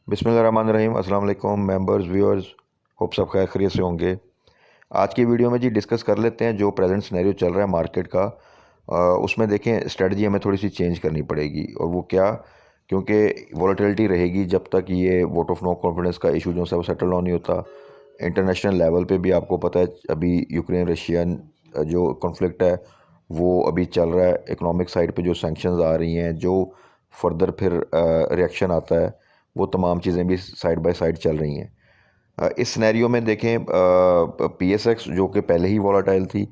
बिस्मिल्लाहिर्रहमानिर्रहीम। अस्सलाम वालेकुम मेंबर्स व्यूअर्स, होप सब खैर खैरियत से होंगे। आज की वीडियो में जी डिस्कस कर लेते हैं जो प्रेजेंट सिनेरियो चल रहा है मार्केट का। उसमें देखें स्ट्रेटजी हमें थोड़ी सी चेंज करनी पड़ेगी। और वो क्या? क्योंकि वॉलेटिलिटी रहेगी जब तक ये वोट ऑफ नो कॉन्फिडेंस का इशू जो है वो सेटल डाउन नहीं होता। इंटरनेशनल लेवल पे भी आपको पता है अभी यूक्रेन रशियन जो कॉन्फ्लिक्ट है वो अभी चल रहा है। इकोनॉमिक साइड पे जो सैंक्शंस आ रही हैं, जो फर्दर फिर रिएक्शन आता है, वो तमाम चीज़ें भी साइड बाय साइड चल रही हैं। इस सिनेरियो में देखें पीएसएक्स जो कि पहले ही वॉलेटाइल थी,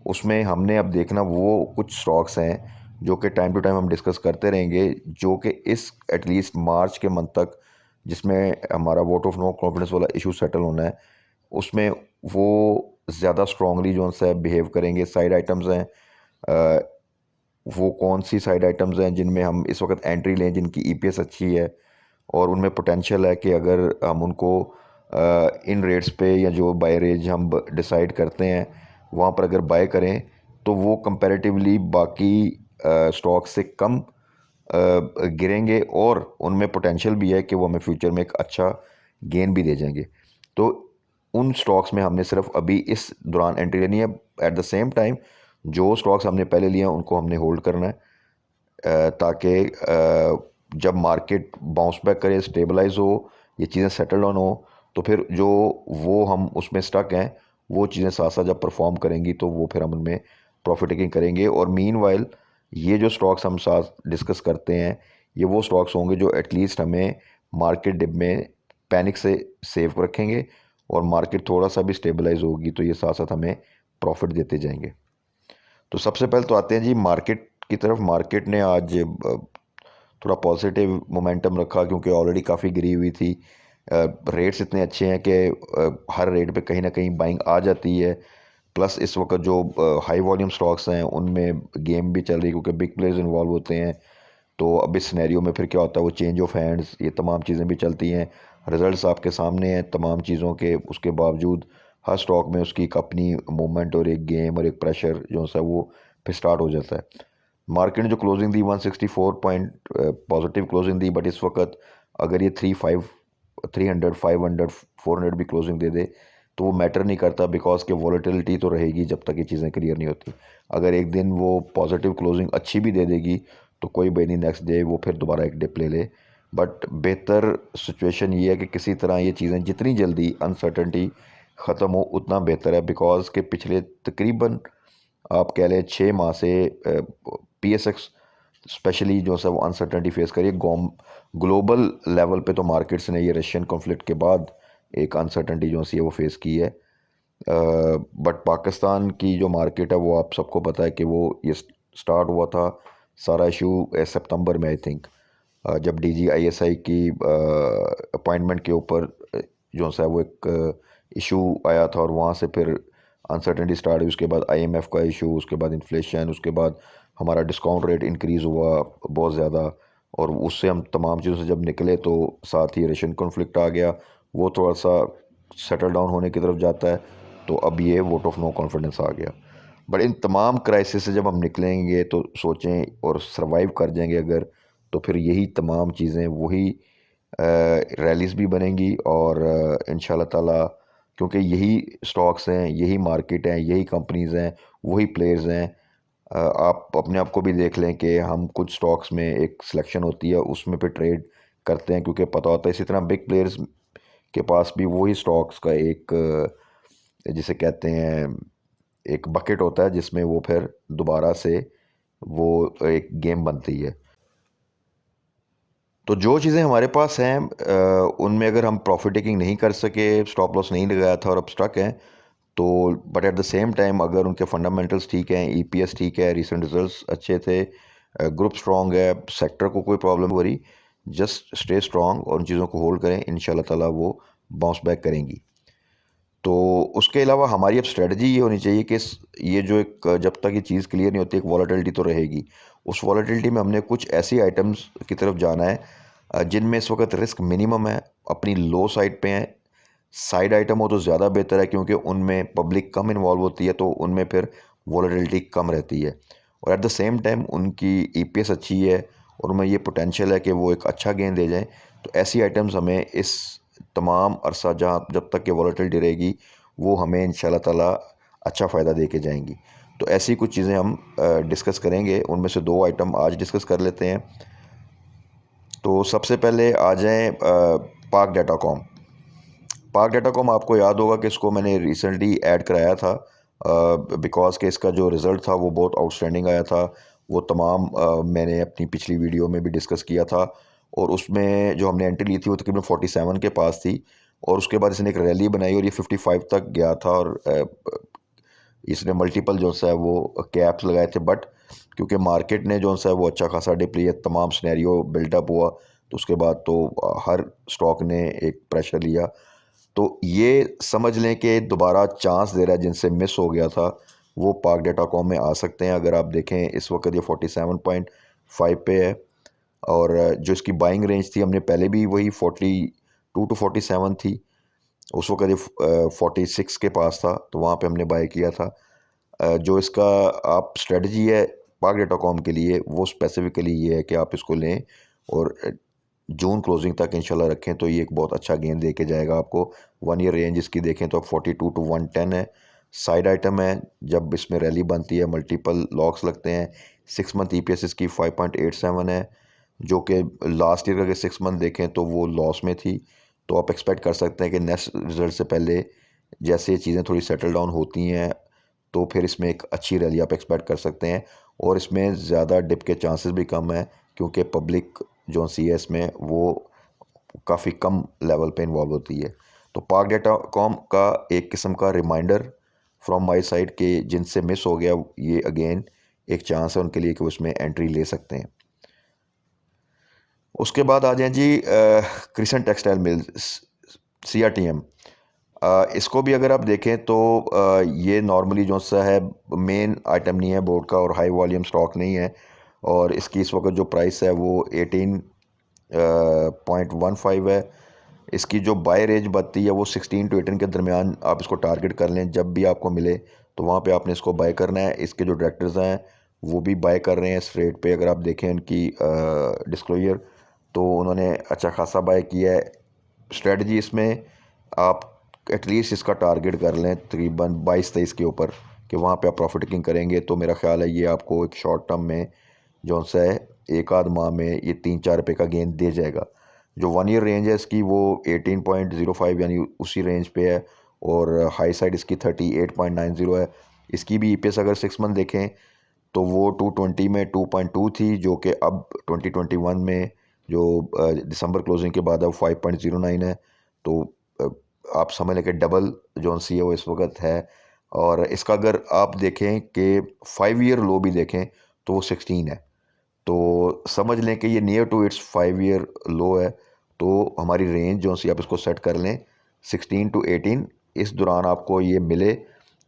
उसमें हमने अब देखना वो कुछ स्टॉक्स हैं जो कि टाइम टू टाइम हम डिस्कस करते रहेंगे, जो कि इस एटलीस्ट मार्च के मंथ तक, जिसमें हमारा वोट ऑफ नो कॉन्फिडेंस वाला इशू सेटल होना है, उसमें वो ज़्यादा स्ट्रांगली जो है बिहेव करेंगे। साइड आइटम्स हैं, अ, वो कौन सी साइड आइटम्स हैं जिनमें हम इस वक्त एंट्री लें, जिनकी ईपीएस अच्छी है और उनमें पोटेंशियल है कि अगर हम उनको इन रेट्स पे या जो बाय रेंज हम डिसाइड करते हैं वहाँ पर अगर बाय करें तो वो कंपैरेटिवली बाकी स्टॉक से कम गिरेंगे और उनमें पोटेंशियल भी है कि वो हमें फ्यूचर में एक अच्छा गेन भी दे जाएंगे। तो उन स्टॉक्स में हमने सिर्फ अभी इस दौरान एंट्री लेनी है। एट द सेम टाइम जो स्टॉक्स हमने पहले लिए हैं उनको हमने होल्ड करना है, ताकि जब मार्केट बाउंस बैक करे, स्टेबलाइज हो, ये चीज़ें सेटल डाउन हो, तो फिर जो वो हम उसमें स्टक हैं वो चीज़ें साथ साथ जब परफॉर्म करेंगी तो वो फिर हम उनमें प्रॉफिट टेकिंग करेंगे। और मीनवाइल ये जो स्टॉक्स हम साथ डिस्कस करते हैं ये वो स्टॉक्स होंगे जो एटलीस्ट हमें मार्केट डिप में पैनिक से सेव रखेंगे, और मार्केट थोड़ा सा भी स्टेबलाइज होगी तो ये साथ साथ हमें प्रॉफिट देते जाएंगे। तो सबसे पहले तो आते हैं जी मार्केट की तरफ। मार्केट ने आज थोड़ा पॉजिटिव मोमेंटम रखा क्योंकि ऑलरेडी काफ़ी गिरी हुई थी। रेट्स इतने अच्छे हैं कि हर रेट पे कहीं ना कहीं बाइंग आ जाती है। प्लस इस वक्त जो हाई वॉल्यूम स्टॉक्स हैं उनमें गेम भी चल रही है क्योंकि बिग प्लेयर्स इन्वॉल्व होते हैं। तो अब इस सिनेरियो में फिर क्या होता है, वो चेंज ऑफ हैंड्स, ये तमाम चीज़ें भी चलती हैं। रिजल्ट्स आपके सामने हैं तमाम चीज़ों के, उसके बावजूद हर स्टॉक में उसकी एक अपनी मूवमेंट और एक गेम और एक प्रेशर जो है वो फिर स्टार्ट हो जाता है। मार्केट ने जो closing the 164 point positive closing the, but इस वक्त अगर ये 300 500 400 भी क्लोजिंग दे दे तो वो मैटर नहीं करता, बिकॉज के वॉलेटिलिटी तो रहेगी जब तक ये चीज़ें क्लियर नहीं होती। अगर एक दिन वो पॉजिटिव क्लोजिंग अच्छी भी दे देगी तो कोई बात नहीं, नेक्स्ट डे वो फिर दोबारा एक डिप ले ले। बट बेहतर सिचुएशन ये है कि किसी तरह ये चीज़ें जितनी जल्दी अनसर्टनटी ख़त्म हो उतना बेहतर है, बिकॉज के पिछले तकरीबन आप कह लें 6 माह से पीएसएक्स स्पेशली जो है वो अनसर्टनिटी फेस करिए। ग्लोबल लेवल पे तो मार्केट्स ने ये रशियन कॉन्फ्लिक्ट के बाद एक अनसर्टनिटी जो सी है वो फेस की है। बट पाकिस्तान की जो मार्केट है वो आप सबको पता है कि वो ये स्टार्ट हुआ था सारा इशू सितंबर में, आई थिंक, जब डीजीआईएसआई की अपॉइंटमेंट के ऊपर जो है वो एक इशू आया था, और वहाँ से फिर अनसर्टेनिटी स्टार्ट हुई। उसके बाद आईएमएफ का इशू, उसके बाद इन्फ्लेशन, उसके बाद हमारा डिस्काउंट रेट इंक्रीज़ हुआ बहुत ज़्यादा, और उससे हम तमाम चीज़ों से जब निकले तो साथ ही रशियन कॉन्फ्लिक्ट आ गया, वो थोड़ा सा सेटल डाउन होने की तरफ जाता है। तो अब ये वोट ऑफ नो कॉन्फिडेंस आ गया। बट इन तमाम क्राइसिस से जब हम निकलेंगे तो सोचें और सरवाइव कर जाएंगे अगर, तो फिर यही तमाम चीज़ें वही रैलीज़ भी बनेंगी, और इंशाल्लाह ताला, क्योंकि यही स्टॉक्स हैं, यही मार्केट हैं, यही कंपनीज़ हैं, वही प्लेयर्स हैं। आप अपने आप को भी देख लें कि हम कुछ स्टॉक्स में एक सिलेक्शन होती है उसमें पे ट्रेड करते हैं क्योंकि पता होता है। इसी तरह बिग प्लेयर्स के पास भी वही स्टॉक्स का एक जिसे कहते हैं एक बकेट होता है जिसमें वो फिर दोबारा से वो एक गेम बनती है। तो जो चीज़ें हमारे पास हैं उनमें अगर हम प्रॉफिट टेकिंग नहीं कर सके, स्टॉप लॉस नहीं लगाया था और अब स्टक हैं, तो but at the same time अगर उनके फंडामेंटल्स ठीक हैं, ईपीएस ठीक है, रीसेंट रिजल्ट्स अच्छे थे, ग्रुप स्ट्रॉन्ग है, सेक्टर को कोई प्रॉब्लम हो रही, जस्ट स्टे स्ट्रॉन्ग और उन चीज़ों को होल्ड करें, इंशाल्लाह ताला वो बाउंस बैक करेंगी। तो उसके अलावा हमारी अब स्ट्रेटजी ये होनी चाहिए कि ये जो एक जब तक ये चीज़ क्लियर नहीं होती एक वॉलेटिलिटी तो रहेगी। उस वॉलेटिलिटी में हमने कुछ ऐसी आइटम्स की तरफ जाना है जिनमें इस वक्त रिस्क मिनिमम है, अपनी लो साइड पे हैं। साइड आइटम हो तो ज़्यादा बेहतर है क्योंकि उनमें पब्लिक कम इन्वॉल्व होती है तो उनमें फिर वॉलेटिलिटी कम रहती है, और एट द सेम टाइम उनकी ईपीएस अच्छी है और उनमें ये पोटेंशियल है कि वो एक अच्छा गेन दे जाएं। तो ऐसी आइटम्स हमें इस तमाम अरसा जहाँ जब तक कि वॉलेटिलिटी रहेगी वो हमें इंशाल्लाह ताला अच्छा फ़ायदा दे के जाएंगी। तो ऐसी कुछ चीज़ें हम डिस्कस करेंगे, उनमें से दो आइटम आज डिस्कस कर लेते हैं। तो सबसे पहले आ जाएँ पाक डाटाकॉम। पाक डाटाकॉम आपको याद होगा कि इसको मैंने रिसेंटली ऐड कराया था बिकॉज़ कि इसका जो रिज़ल्ट था वो बहुत आउटस्टैंडिंग आया था। वो तमाम मैंने अपनी पिछली वीडियो में भी डिस्कस किया था और उसमें जो हमने एंट्री ली थी वो तकरीबन 47 के पास थी और उसके बाद इसने एक रैली बनाई और ये 55 तक गया था और इसने मल्टीपल जो सा है वो कैप्स लगाए थे, बट क्योंकि मार्केट ने जो सा है वो अच्छा खासा डिप लिया, तमाम सिनेरियो बिल्डअप हुआ, तो उसके बाद तो हर स्टॉक ने एक प्रेशर लिया। तो ये समझ लें कि दोबारा चांस दे रहा है, जिनसे मिस हो गया था वो पाक डाटाकॉम में आ सकते हैं। अगर आप देखें इस वक्त ये 47.5 पे है और जो इसकी बाइंग रेंज थी हमने पहले भी वही 42 टू 47 थी, उस वक्त ये 46 के पास था, तो वहाँ पे हमने बाय किया था। जो इसका आप स्ट्रेटजी है पाक डाटाकॉम के लिए वो स्पेसिफिकली ये है कि आप इसको लें और जून क्लोजिंग तक इंशाल्लाह रखें, तो ये एक बहुत अच्छा गेन दे के जाएगा आपको। 1 ईयर रेंज इसकी देखें तो 42 टू 110 है। साइड आइटम है, जब इसमें रैली बनती है मल्टीपल लॉक्स लगते हैं। 6 मंथ EPS इसकी 5.87 है, जो कि लास्ट ईयर का अगर 6 मंथ देखें तो वो लॉस में थी। तो आप एक्सपेक्ट कर सकते हैं कि नेक्स्ट रिजल्ट से पहले जैसे ये चीज़ें थोड़ी सेटल डाउन होती हैं तो फिर इसमें एक अच्छी रैली आप एक्सपेक्ट कर सकते हैं और इसमें ज़्यादा डिप के चांसेस भी कम है क्योंकि पब्लिक जो सी है इसमें वो काफ़ी कम लेवल पे इन्वॉल्व होती है। तो पाक डाटाकॉम का एक किस्म का रिमाइंडर फ्रॉम माय साइड के जिनसे मिस हो गया, ये अगेन एक चांस है उनके लिए कि वो उसमें एंट्री ले सकते हैं। उसके बाद आ जाएं जी क्रिसेंट टेक्सटाइल मिल्स, CRTM। इसको भी अगर आप देखें तो ये नॉर्मली जो सा है मेन आइटम नहीं है बोर्ड का और हाई वॉल्यूम स्टॉक नहीं है और इसकी इस वक्त जो प्राइस है वो 18.15 है। इसकी जो बाय रेंज बनती है वो 16 टू 18 के दरमियान आप इसको टारगेट कर लें, जब भी आपको मिले तो वहाँ पे आपने इसको बाय करना है। इसके जो डायरेक्टर्स हैं वो भी बाय कर रहे हैं इस रेट पे, अगर आप देखें उनकी डिस्क्लोजर तो उन्होंने अच्छा खासा बाय किया है। स्ट्रेटजी इसमें आप एटलीस्ट इसका टारगेट कर लें तकरीबन 22-23 के ऊपर कि वहाँ पे आप प्रॉफिट टेकिंग करेंगे, तो मेरा ख्याल है ये आपको एक शॉर्ट टर्म में जो सा है एक आध माह में ये 3-4 रुपये का गेन दे जाएगा। जो 1 ईयर रेंज है इसकी वो 18.05 यानी उसी रेंज पे है और हाई साइड इसकी 38.90 है। इसकी भी EPS अगर 6 मंथ देखें तो वो 220 में 2.2 थी, जो कि अब 2021 में जो दिसंबर क्लोजिंग के बाद अब 5.09 है। तो अ, आप समझ लें कि डबल जो सी है वो इस वक्त है। और इसका अगर आप देखें कि 5 ईयर लो भी देखें तो वो 16 है, तो समझ लें कि ये नियर टू इट्स 5 ईयर लो है। तो हमारी रेंज जो सी आप इसको सेट कर लें 16 टू 18, इस दौरान आपको ये मिले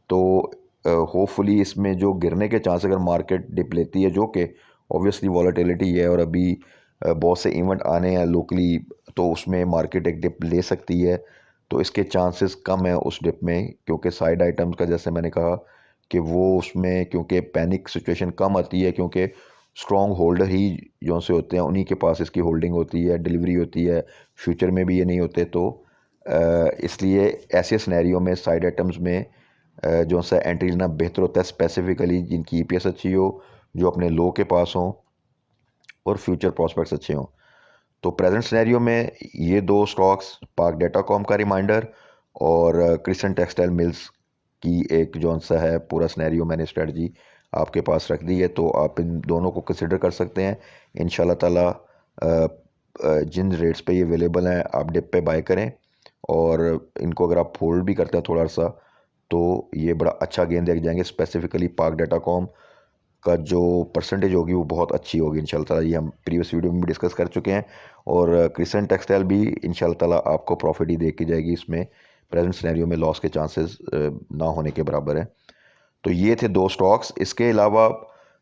तो होपफुली इसमें जो गिरने के चांस अगर मार्केट डिप लेती है, जो कि ऑब्वियसली वॉलेटिलिटी है और अभी बहुत से इवेंट आने हैं लोकली, तो उसमें मार्केट एक डिप ले सकती है। तो इसके चांसेस कम है उस डिप में, क्योंकि साइड आइटम्स का जैसे मैंने कहा कि वो उसमें क्योंकि पैनिक सिचुएशन कम आती है, क्योंकि स्ट्रॉन्ग होल्डर ही जो से होते हैं उन्हीं के पास इसकी होल्डिंग होती है, डिलीवरी होती है, फ्यूचर में भी ये नहीं होते। तो इसलिए ऐसे सिनेरियो में साइड आइटम्स में जो सा एंट्री लेना बेहतर होता है, स्पेसिफिकली जिनकी EPS अच्छी हो, जो अपने लो के पास हों और फ्यूचर प्रॉस्पेक्ट्स अच्छे हों। तो प्रेजेंट सिनेरियो में ये दो स्टॉक्स, पाक डाटाकॉम का रिमाइंडर और क्रिसेंट टेक्सटाइल मिल्स की एक जो सा है पूरा सिनेरियो मैंने स्ट्रेटजी आपके पास रख दी है, तो आप इन दोनों को कंसिडर कर सकते हैं। इंशाल्लाह ताला जिन रेट्स पे ये अवेलेबल हैं आप डिप पे बाय करें और इनको अगर आप होल्ड भी करते हैं थोड़ा सा तो ये बड़ा अच्छा गेन देख जाएंगे। स्पेसिफिकली पाक डाटाकॉम का जो परसेंटेज होगी वो बहुत अच्छी होगी इंशाल्लाह ताला, ये हम प्रीवियस वीडियो में भी डिस्कस कर चुके हैं। और क्रिसेंट टेक्सटाइल भी इंशाल्लाह ताला आपको प्रॉफिट ही दे के जाएगी, इसमें प्रेजेंट सिनेरियो में लॉस के चांसेस ना होने के बराबर है। तो ये थे दो स्टॉक्स। इसके अलावा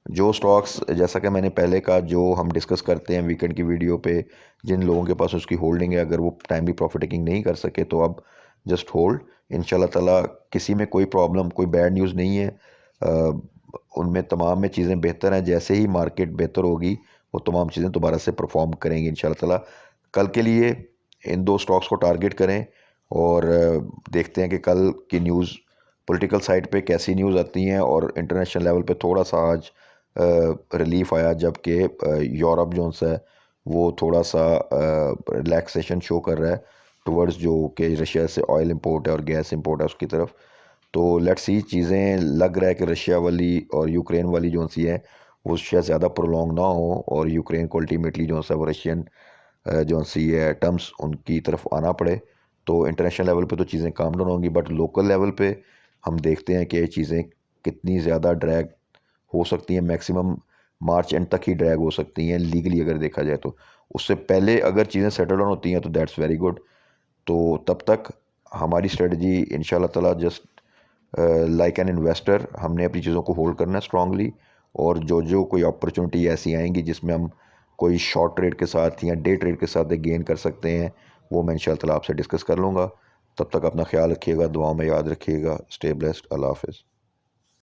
जो स्टॉक्स जैसा कि मैंने पहले कहा जो हम डिस्कस करते हैं वीकेंड की वीडियो पे, जिन लोगों के पास उसकी होल्डिंग है, अगर वो टाइमली प्रॉफिट टेकिंग नहीं कर सके तो अब जस्ट होल्ड। इंशाल्लाह ताला किसी में कोई प्रॉब्लम, कोई बैड न्यूज़ नहीं है। उनमें तमाम में चीज़ें बेहतर हैं, जैसे ही मार्केट बेहतर होगी वो तमाम चीज़ें दोबारा से परफॉर्म करेंगी इंशाल्लाह ताला। कल के लिए इन दो स्टॉक्स को टारगेट करें और देखते हैं कि कल की न्यूज़ पॉलिटिकल साइड पे कैसी न्यूज़ आती हैं। और इंटरनेशनल लेवल पे थोड़ा सा आज रिलीफ आया, जबकि यूरोप जो है वो थोड़ा सा रिलैक्सेशन शो कर रहा है टुवर्ड्स जो कि रशिया से ऑयल इंपोर्ट है और गैस इंपोर्ट है उसकी तरफ। तो लेट्स सी, चीज़ें लग रहा है कि रशिया वाली और यूक्रेन वाली जो सी है वो शायद ज़्यादा प्रोलॉन्ग ना हो और यूक्रेन को अल्टीमेटली जो है वो रशियन जो सी है टर्म्स उनकी तरफ आना पड़े। तो इंटरनेशनल लेवल पे तो चीज़ें काम डाउन होंगी, बट लोकल लेवल पे हम देखते हैं कि ये चीज़ें कितनी ज़्यादा ड्रैग हो सकती हैं। मैक्सिमम मार्च एंड तक ही ड्रैग हो सकती हैं लीगली अगर देखा जाए तो। उससे पहले अगर चीज़ें सेटल डाउन होती हैं तो दैट्स वेरी गुड। तो तब तक हमारी स्ट्रेटजी इंशाल्लाह ताला जस्ट लाइक एन इन्वेस्टर हमने अपनी चीज़ों को होल्ड करना है स्ट्रांगली। और जो जो कोई अपॉर्चुनिटी ऐसी आएंगी जिसमें हम कोई शॉर्ट ट्रेड के साथ या डे ट्रेड के साथ गेन कर सकते हैं, वो मैं इंशाल्लाह ताला आपसे डिस्कस कर लूँगा। तब तक अपना ख्याल रखिएगा, दुआओं में याद रखिएगा। Stay blessed. अल्लाह हाफ़िज़।